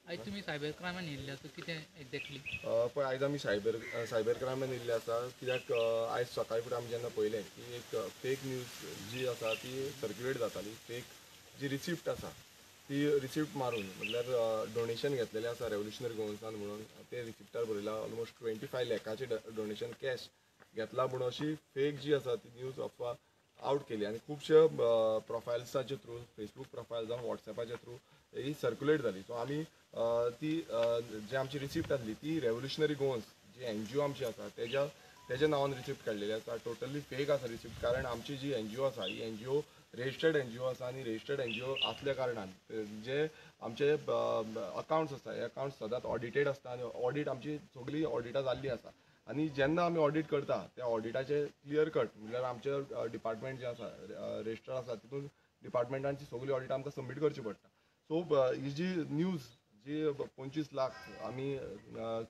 आयज तुमी सायबर क्रायमान येयल्ले आसा कितें एक्झॅक्टली? पळय आयज आमी सायबर क्रायमान येयल्ले आसा कित्याक आयज सकाळी फुडें आमी जेन्ना पळयलें की एक फेक न्यूज जी आसा ती सर्क्युलेट जाताली. फेक जी रिसिप्ट आसा ती रिसिप्ट मारून म्हटल्यार डोनेशन घेतलेलें आसा रेव्होल्युशनरी गोवन्सान म्हणून ते रिसिप्टार बरयलां ऑलमोस्ट 25 लाखाचे डोनेशन कॅश घेतला म्हणून अशी फेक जी आसा ती न्यूज अफवा आउट केली आनी खुबशे प्रोफायल्साचे थ्रू फेसबूक प्रोफायल जावं वॉट्सॅपाच्या थ्रू ही सर्क्युलेट जाली. सो आमी ती जी आमची रिसिप्ट आसली ती रेव्होल्युशनरी गोवन्स जी NGO आमची आसा तेज्या नांवान रिसिप्ट काडलेली आसा. टोटली फेक आसा रिसिप्ट, कारण आमची जी NGO आसा ही NGO रजिस्टर्ड NGO आसा आनी रजिस्टर्ड NGO असल्या कारणान जे आमचे अकाउंट्स आसा हे अकाउंट्स सदांच ऑडिटेड आसता आनी ऑडिट आमची सगळी ऑडिटां जाल्ली आसा. आनी जेन्ना आमी ऑडिट करता त्या ऑडिटाचे क्लियर कट म्हणल्यार आमचे डिपार्टमेंट जे आसा रजिस्टर आसा तितून डिपार्टमेंटांची सगळी ऑडिटां आमकां सबमीट करची पडटा. सो ही जी न्यूज जी 25 लाख आमी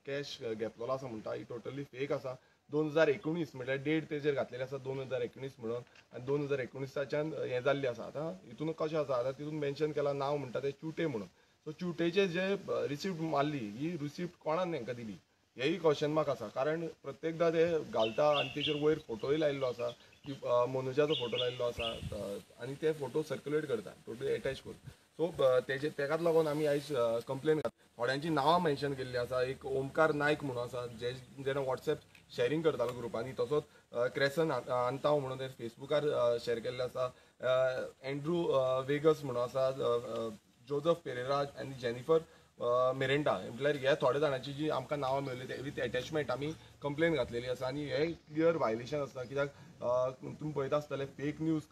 कॅश घेतलेलो आसा म्हणटा ही टोटली फेक आसा. 2019 म्हटल्यार डेट तेजेर घातलेली आसा 2019 म्हणून आनी 2019च्यान हें जाल्ली आसा. आतां हितून कशें आसा आतां तितून मेन्शन केलां नांव म्हणटा तें चुटे म्हणून. सो चुटेचे जे रिसिप्ट मारली ही रिसिप्ट कोणान तांकां दिली हेही क्वेश्चन मार्क आसा. कारण प्रत्येकदां ते घालता आनी तेजेर वयर फोटोय लायिल्लो आसा की मनोजाचो फोटो लायिल्लो आसा आनी ते फोटो सर्क्युलेट करता टोटली अटॅच करून. सो तेकाच लागून आमी आयज कंप्लेन घातली. थोड्यांची नांवां मेन्शन केल्ली आसा. एक ओमकार नायक म्हणून आसा जेणें वॉट्सॅप शेअरिंग करतालो ग्रुपांनी. तसोच क्रेसन आंताव म्हणून ते फेसबुकार शेअर केल्ले आसा. एंड्रू वेगस म्हणून आसा. जोझफ पेरेरा आनी जेनिफर मेरेंटा म्हटल्यार हे थोड्या जाणांची जी आमकां नांवां मेळ्ळी विथ एटॅचमेंट आमी कंप्लेन घातलेली आसा. आनी हे क्लियर वायलेशन आसता कित्याक तुमी पळयता आसतले फेक न्यूज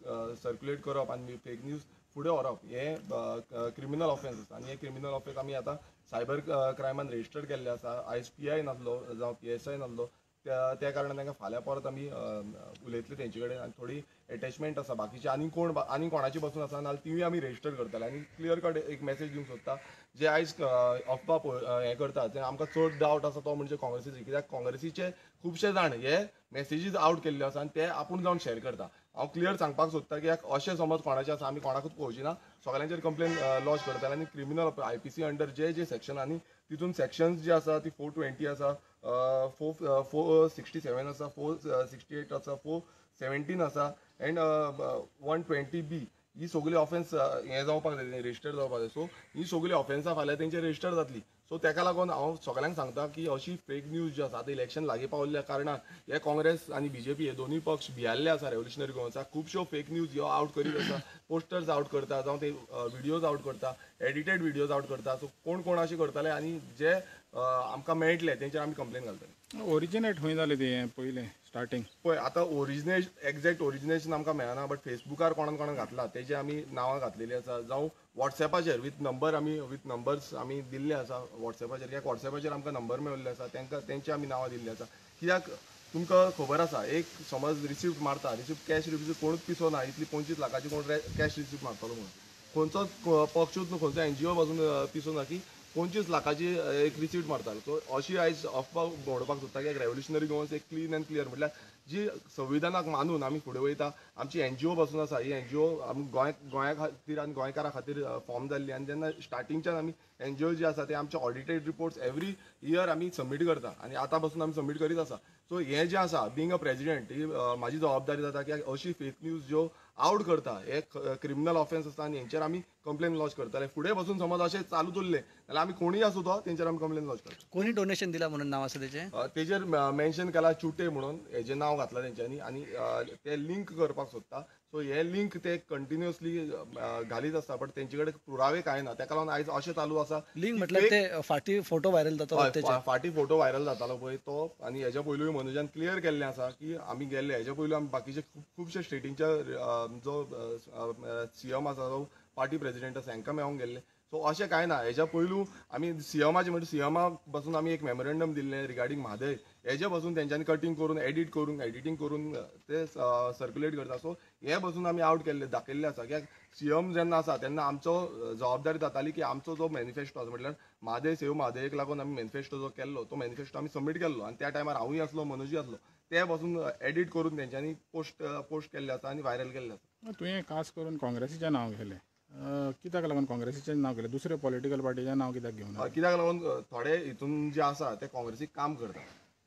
सर्क्युलेट करप आनी फेक न्यूज फुडें व्हरप हे क्रिमिनल ऑफेन्स आसा. आनी हे क्रिमिनल ऑफेन्स आमी आतां सायबर क्रायमान रजिस्टर्ड केल्ले आसा. आयज PI नासलो जावं PSI नासलो त्या कारणान तांकां फाल्यां परत आमी उलयतले तेंचे कडेन आनी थोडी एटॅचमेंट आसा बाकीचे आनी कोणाची बसून आसा नाल्यार तिवूय आमी रजिस्टर करतले. आनी क्लियर कट एक मेसेज दिवंक सोदता जे आयज अफवा हें करता ते आमकां चड डावट आसा तो म्हणजे काँग्रेसीचे. कित्याक काँग्रेसीचे खुबशे जाण हे मेसेजीस आउट केल्ले आसा आनी ते आपूण जावन शेअर करता. हांव क्लियर सांगपाक सोदता कित्याक अशें समज कोणाचें आसा आमी कोणाकूच पळोवची ना. सगळ्यांचेर कंप्लेन लॉन्च करतले आनी क्रिमिनल IPC अंडर जे सेक्शन आनी तितून सेक्शन्स जी आसा ती 420 आसा, 467 आसा, 468 आसा, 417 आसा एंड 120B ही सगळी ऑफेन्स हें जावपाक जाय रजिस्टर जावपाक जाय. सो ही सगळी ऑफेन्सां फाल्यां तेंचेर रजिस्टर जातली. सो तेका लागून हांव सगळ्यांक सांगता की अशी फेक न्यूज जी आसा आतां इलेक्शन लागीं पावल्ल्या कारणान हे काँग्रेस आनी BJP हे दोनूय पक्ष भियाल्ले आसा रेव्होल्युशनरी गोवन्साक. खुबश्यो फेक न्यूज ह्यो आउट करीत आसा. पोस्टर्स आउट करता जावं ते व्हिडियोज आउट करता, एडिटेड व्हिडियोज आउट करता. सो कोण अशें करताले आनी जे आमकां मेळटले तेंचेर आमी कंप्लेन घालतले. ओरिजिनेट खंय जालें तें पयलें स्टार्टींग? पळय आतां एक्झॅक्ट ओरिजिनेशन आमकां मेळना बट फेसबुकार कोणान घातला तेजे आमी नांवां घातलेलीं आसा. जावं वॉट्सॅपाचेर विथ नंबर्स आमी दिल्ले आसा वॉट्सॅपाचेर. कित्याक वॉट्सॅपाचेर आमकां नंबर मेळिल्ले आसा तेंचे आमी नांवां दिल्लीं आसा. कित्याक तुमकां खबर आसा एक समज रिसिप्ट मारता, रिसिप्ट कॅश रिसिप्ट कोणूच पिसोना इतली 25 लाखाची कोण कॅश रिसिप्ट मारतलो म्हणून. खंयचोच पक्षूच न्हू खंयचो NGO पासून पिसोना की 25 लाखाची एक रिसिप्ट मारतालो. सो अशी आयज अफवा घडोवपाक सोदता की रेव्होल्युशनरी गोवन्स एक क्लीन एंड क्लियर म्हटल्यार जी संविधानाक मानून आमी फुडें वयता. आमची NGO पासून आसा ही NGO आमी गोंया खातीर आनी गोंयकारां खातीर फॉर्म जाल्ली आनी जेन्ना स्टार्टिंगच्यान आमी NGO जी आसा ते आमचे ऑडिटेड रिपोर्ट्स एवरी इयर आमी सबमीट करता आनी आतां पासून आमी सबमीट करीत आसा. सो हें जें आसा बिंग अ प्रेजिडेंट ही म्हाजी जबाबदारी जाता की अशी फेक न्यूज ज्यो आउट करता हे क्रिमिनल ऑफेन्स आसता आनी हेंचेर आमी कंप्लेन लॉन्च करतले. फुडें पासून समज अशें चालूच उरलें जाल्यार आमी कोणूय आसूं तो तेंचेर आमी कंप्लेन लॉन्च करता. कोणी डोनेशन दिला म्हणून नाव आसा तेजें? तेजेर मेन्शन केला चुटे म्हणून हेजें नांव घातलां तेंच्यांनी आनी ते लिंक करपाक सोदता. सो हे लिंक ते कंटिन्युअसली घालीत आसता बट तेंचे कडेन पुरावे कांय ना. तेका लागून आयज अशें चालू आसा लिंक म्हटल्यार ते फाटी फोटो व्हायरल जाता फाटी फोटो व्हायरल जातालो पळय तो. आनी हेच्या पयलूय मनोजान क्लियर केल्लें आसा की आमी गेल्ले हेच्या पयलू आमी बाकीचे खुबशे स्टेटींच्या जो CM आसा जो पार्टी प्रेजिडेंट आसा हांकां मेळोंक गेल्ले. सो अशें कांय ना. हेच्या पयलू आमी CMाचे म्हणजे CMाक पासून आमी एक मेमोरेंडम दिल्लें रिगार्डींग म्हादय हेजे पासून तेंच्यांनी कटींग करून एडिटींग करून ते सर्क्युलेट करता. सो हे पासून आमी आउट केल्ले दाखयल्ले आसा. कित्याक CM जेन्ना आसा तेन्ना आमचो जबाबदारी जाताली की आमचो जो मॅनिफेस्टो आसा म्हटल्यार म्हादय सेव म्हादयक लागून आमी मॅनिफेस्टो जो केल्लो तो मॅनिफेस्टो आमी सबमीट केल्लो आनी त्या टायमार हांवूय आसलो मनोजूय आसलो. ते पासून एडीट करून तेंच्यांनी पोस्ट केल्ले आसा आनी व्हायरल केल्ले आसा. तुवें खास करून काँग्रेसीचें नांव घेतलें. कित्याक लागून काँग्रेसीचें नांव केलें दुसरे पॉलिटिकल पार्टीचें नांव कित्याक घेवन कित्याक लागून थोडे हितून जे आसा ते काँग्रेसीक काम करता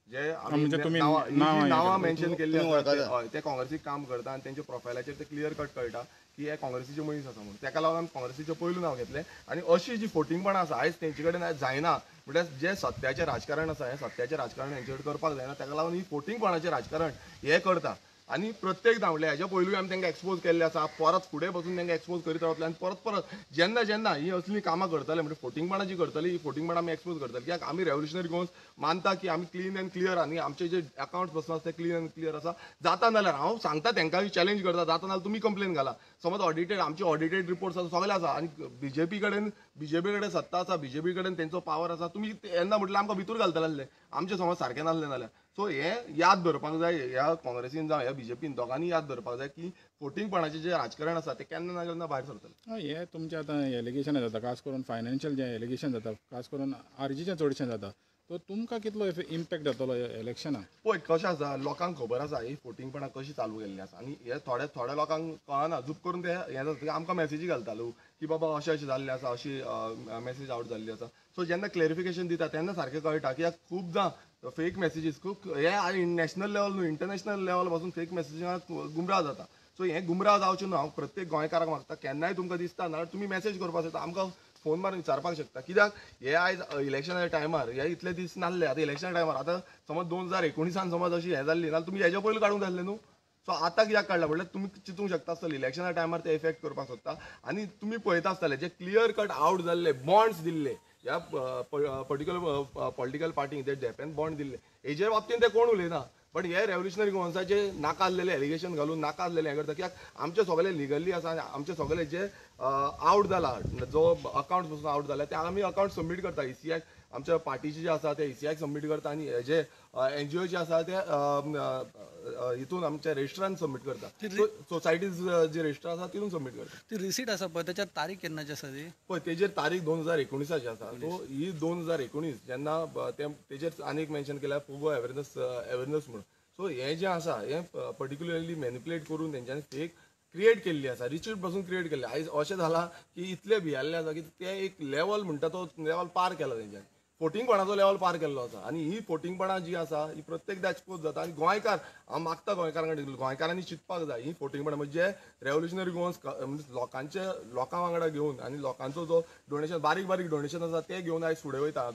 जे आमी म्हणजे जे तुम्ही नांवां- ही नांवां जी हे नांवां केली. मेन्शन केल्ली आसा हय ते काँग्रेसीक काम करता आनी तेंच्या प्रोफायलाचेर ते क्लियर कट कळटा की हे काँग्रेसीचे मनीस आसा म्हणून तेका लागून काँग्रेसीचें पयलू नांव घेतलें आनी अशी जी फोटिंगपणां आसा आयज तेंचे कडेन जायना म्हटल्यार जे सत्याचें राजकारण आसा हें सत्याचें राजकारण हेंचे कडेन करपाक जायना तेका लागून ही फोटिंगपणाचें राजकारण हे करता आनी प्रत्येकदां म्हणल्यार हेज्या पयलूय आमी तांकां एक्सपोज केल्ले आसा परत फुडें बसून तांकां एक्सपोज करीत रावतले आनी परत जेन्ना जेन्ना ही असली कामां करतले म्हणजे फोटिंगपणां जी करतली ही फोटिंगपणां आमी एक्सपोज करतले कित्याक आमी रेव्होल्युशनरी गोवन्स मानता की आमी क्लीन एंड क्लियर आनी आमचे जे अकाउंट्स बसून आसा ते क्लीन एंड क्लियर आसा जाता नाल्यार हांव सांगता तांकांय चॅलेंज करता जाता नाल्यार तुमी कंप्लेन घाला समज ऑडिटेड आमचे ऑडिटेड रिपोर्ट्स आसा सगळे आसा आनी बीजेपी कडेन सत्ता आसा बीजेपी कडेन तेंचो पावर आसा तुमी येन्ना म्हटल्यार आमकां भितूर घालतले आसले आमचे समज सारकें नासलें जाल्यार सो हें याद धरपाक जाय ह्या काँग्रेसीन जावं ह्या बीजेपीन दोगांनी याद धरपाक जाय की फोटिंगपणाचें जें राजकारण आसा तें केन्ना ना केन्ना भायर सरतलें हे तुमचें आतां एलिगेशन जाता खास करून फायनान्शियल जें एलिगेशन जाता खास करून आरजीचें चडशें जाता तो तुमकां कितलो इम्पॅक्ट जातलो इलेक्शनाक पळय कशें आसा लोकांक खबर आसा ही फोटिंगपणां कशी चालू केल्ली आसा आनी हे थोड्या लोकांक कळना जूप करून ते हें जाता आमकां मेसेजी घालतालो की बाबा अशें जाल्लें आसा अशी मेसेज आउट जाल्ली आसा सो जेन्ना क्लॅरिफिकेशन दिता तेन्ना सारकें कळटा कित्याक खुबदां फेक मेसेजीस खूब हे नॅशनल लेवल न्हू इंटरनॅशनल लेवल पासून फेक मेसेजिंगाक गुमराह जाता सो हें गुमराह जावचें न्हू हांव प्रत्येक गोंयकाराक मागता केन्नाय तुमकां दिसता ना तुमी मेसेज करपाक शकता आमकां फोन मारून विचारपाक शकता कित्याक हे आयज इलेक्शनाच्या टायमार हे इतले दीस नासले आतां इलेक्शना टायमार आतां समज 2019 समज अशी हें जाल्ली नाल्यार तुमी हेच्या पयलीं काडूंक जाय आसलें न्हू सो आतां कित्याक काडला म्हटल्यार तुमी चिंतूंक शकता आसतली इलेक्शना टायमार ते इफेक्ट करपाक सोदता आनी तुमी पळयता आसतले जे क्लियर कट आउट जाल्ले बॉन्ड्स दिल्ले ह्या पर्टिक्युलर पॉलिटिकल पार्टीक ते डेफेन बॉन्ड दिल्ले हेजे बाबतींत ते कोण उलयना बट हे रेव्होल्युशनरी गोवन्साचे नाका आसलेले एलिगेशन घालून नाका आसलेले हें करता कित्याक आमचे सगळे लिगली आसा आनी आमचे सगळे जे आउट जाला जो अकाउंट्स पासून आउट जाला ते आमी अकाउंट सबमीट करता ECI आमच्या पार्टीचे जे आसा ते ECI सबमीट करता आनी हे जे NGO जे आसा ते हितून आमच्या रेजिस्ट्रान सबमीट करता सोसायटीज जे रेजिस्टर आसा तितून सबमीट करता ती रिसीट आसा पळय त्याच्यात तारीख केन्नाची आसा ती पळय तेजेर तारीख 2019 आसा सो ही 2019 जेन्ना तेजेर आनीक मेन्शन केल्यार पोगो अवेरनेस म्हणून सो हे जे आसा हे पर्टिक्युलरली मॅनिप्युलेट करून तेंच्यांनी फेक क्रिएट केल्ली आसा रिचीट पासून क्रिएट केल्ली आयज अशें जाला की इतले भियाल्ले आसा की ते एक लेवल म्हणटा तो लेवल पार केला तेंच्यांनी फोटिंगपणाचो लेवल पार केल्लो आसा आनी ही फोटिंगपणां जी आसा ही प्रत्येकदा एक्सपोज जाता आनी गोंयकार हांव मागता गोंयकारांनी चिंतपाक जाय ही फोटिंगपणां म्हणजे रेव्होल्युशनरी गोवन्स म्हणजे लोकां वांगडा घेवन आनी लोकांचो जो डोनेशन बारीक डोनेशन आसा ते घेवन आयज फुडें वयता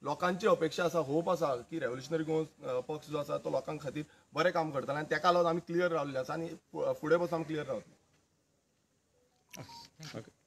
लोकांची अपेक्षा आसा होप आसा की रेव्होल्युशनरी गोवन्स पक्ष जो आसा तो लोकां खातीर बरें काम करतलो आनी तेका लागून आमी क्लियर रावल्ले आसा आनी फुडें बसून आमी क्लियर रावतले ओके